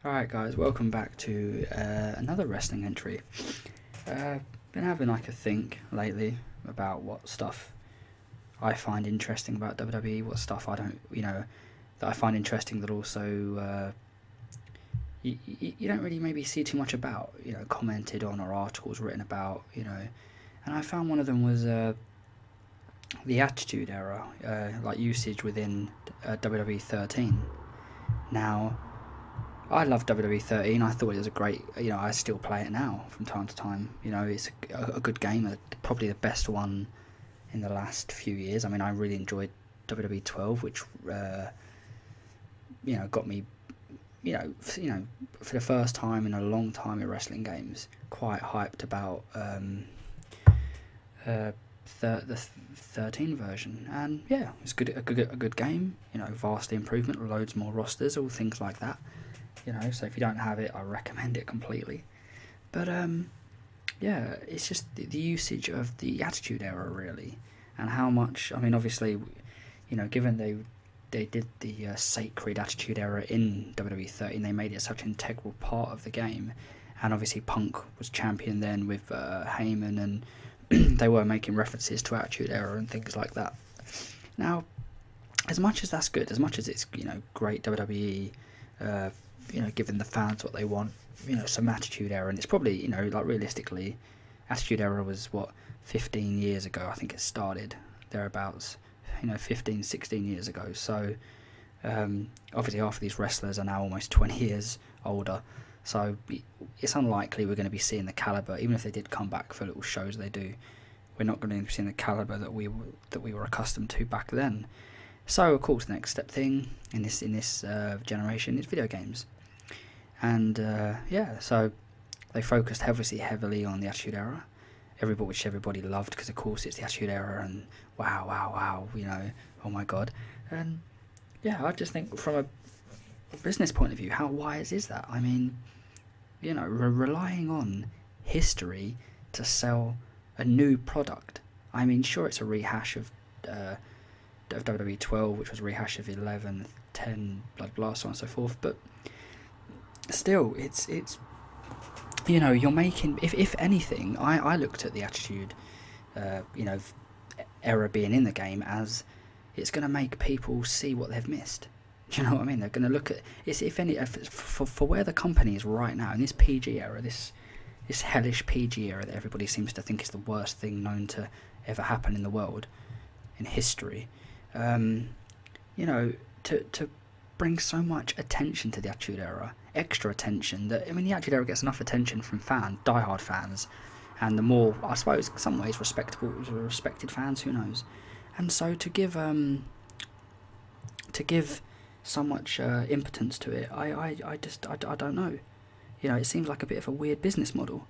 Alright guys, welcome back to another wrestling entry. Been having like a think lately about what stuff I find interesting about WWE, what stuff I don't, that I find interesting that also you don't really maybe see too much about, commented on or articles written about, And I found one of them was the Attitude Era, like usage within WWE 13. Now, I love WWE 13. I thought it was a great. I still play it now from time to time. It's a good game. Probably the best one in the last few years. I mean, I really enjoyed WWE 12, which got me. For the first time in a long time in wrestling games, quite hyped about the 13 version. And yeah, it's good. A good game. Vastly improvement, loads more rosters, all things like that. So if you don't have it, I recommend it completely. But yeah, it's just the usage of the Attitude Era really, and how much. I mean, obviously, given they did the sacred Attitude Era in WWE 13, they made it such an integral part of the game, and obviously Punk was champion then with Heyman, and they were making references to Attitude Era and things like that. Now, as much as that's good, as much as it's great WWE. Giving the fans what they want, some Attitude Era, and it's probably, like realistically, Attitude Era was what, 15 years ago, I think it started, thereabouts, 15, 16 years ago, so, obviously half of these wrestlers are now almost 20 years older, so it's unlikely we're going to be seeing the caliber, even if they did come back for little shows they do, we're not going to be seeing the caliber that we were accustomed to back then. So of course the next step thing in this generation is video games. And so they focused heavily on the Attitude Era, which everybody loved because of course it's the Attitude Era, and wow, oh my god. And yeah, I just think from a business point of view, how wise is that? I mean, relying on history to sell a new product. I mean, sure, it's a rehash of WWE 12, which was a rehash of 11, 10, blah blah, so on and so forth, but still, it's you're making, if anything, I looked at the Attitude era being in the game as it's going to make people see what they've missed. Do you know what I mean? They're going to look at it's, if any, for where the company is right now in this PG era, this hellish PG era that everybody seems to think is the worst thing known to ever happen in the world, in history. To bring so much attention to the Attitude Era, extra attention, that, I mean, the Attitude Era gets enough attention from diehard fans, and the more, I suppose, in some ways, respected fans, who knows. And so to give so much impotence to it, I don't know. It seems like a bit of a weird business model.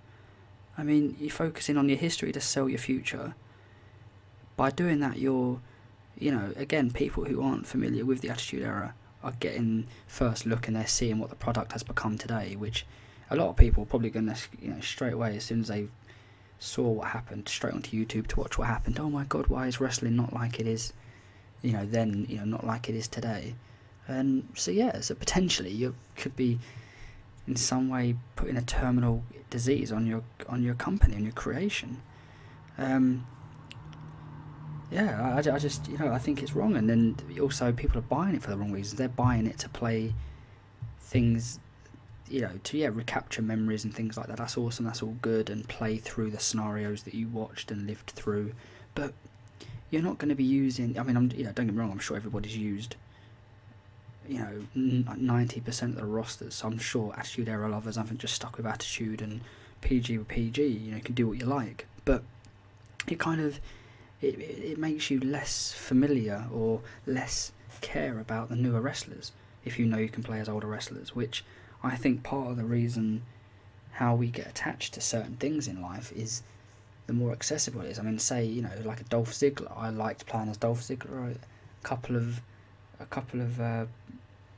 I mean, you're focusing on your history to sell your future. By doing that, you're, again, people who aren't familiar with the Attitude Era are getting first look, and they're seeing what the product has become today, which a lot of people are probably going to, straight away, as soon as they saw what happened, straight onto YouTube to watch what happened. Oh my god, why is wrestling not like it is, then, not like it is today? And so, yeah, so potentially you could be in some way putting a terminal disease on your company, on your creation. Yeah, I just, I think it's wrong. And then also people are buying it for the wrong reasons. They're buying it to play things, to recapture memories and things like that. That's awesome, that's all good, and play through the scenarios that you watched and lived through. But you're not going to be using, I mean, don't get me wrong, I'm sure everybody's used 90% of the rosters, so I'm sure Attitude Era lovers haven't just stuck with Attitude, and PG with PG, you can do what you like. But it kind of, it makes you less familiar or less care about the newer wrestlers if you know you can play as older wrestlers, which I think part of the reason how we get attached to certain things in life is the more accessible it is. I mean, say, like a Dolph Ziggler, I liked playing as Dolph Ziggler a couple of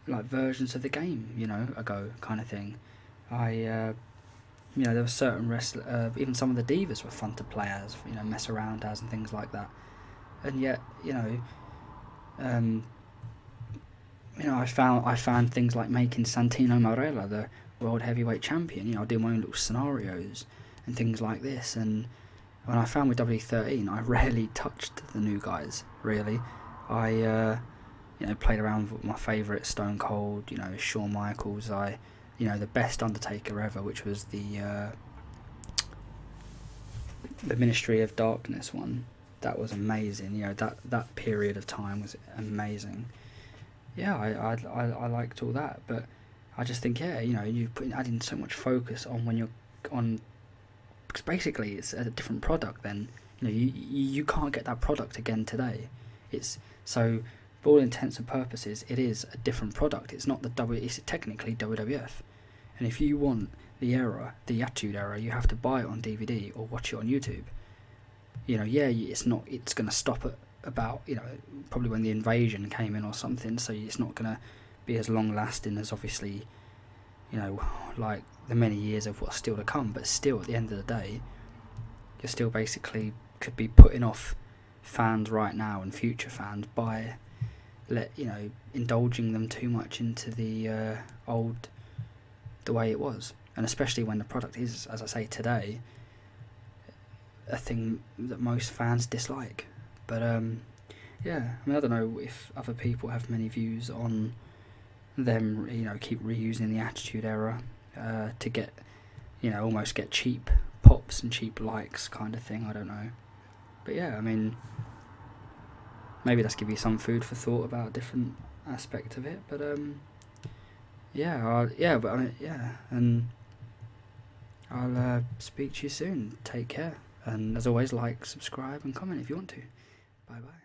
like versions of the game, ago, kind of thing. There were certain wrestlers, even some of the divas were fun to play as, mess around as and things like that. And yet, um, I found things like making Santino Marella the world heavyweight champion. I did my own little scenarios and things like this. And when I found with W13, I rarely touched the new guys. Really, I played around with my favourite Stone Cold. Shawn Michaels. The best Undertaker ever, which was the Ministry of Darkness one. That was amazing. That period of time was amazing. Yeah, I liked all that, but I just think you adding so much focus on when you're on, because basically it's a different product. Then you can't get that product again today. It's so, for all intents and purposes, it is a different product. It's not it's technically WWF, and if you want the Attitude Era, you have to buy it on DVD or watch it on YouTube. It's going to stop at about, probably when the invasion came in or something, so it's not going to be as long lasting as obviously, like the many years of what's still to come. But still, at the end of the day, you're still basically could be putting off fans right now and future fans by indulging them too much into the way it was. And especially when the product is, as I say today, a thing that most fans dislike. But I don't know if other people have many views on them, keep reusing the Attitude Era to get, almost get cheap pops and cheap likes kind of thing. I don't know. But yeah, maybe that's give you some food for thought about a different aspect of it. But and I'll speak to you soon. Take care. And as always, like, subscribe and comment if you want to. Bye bye.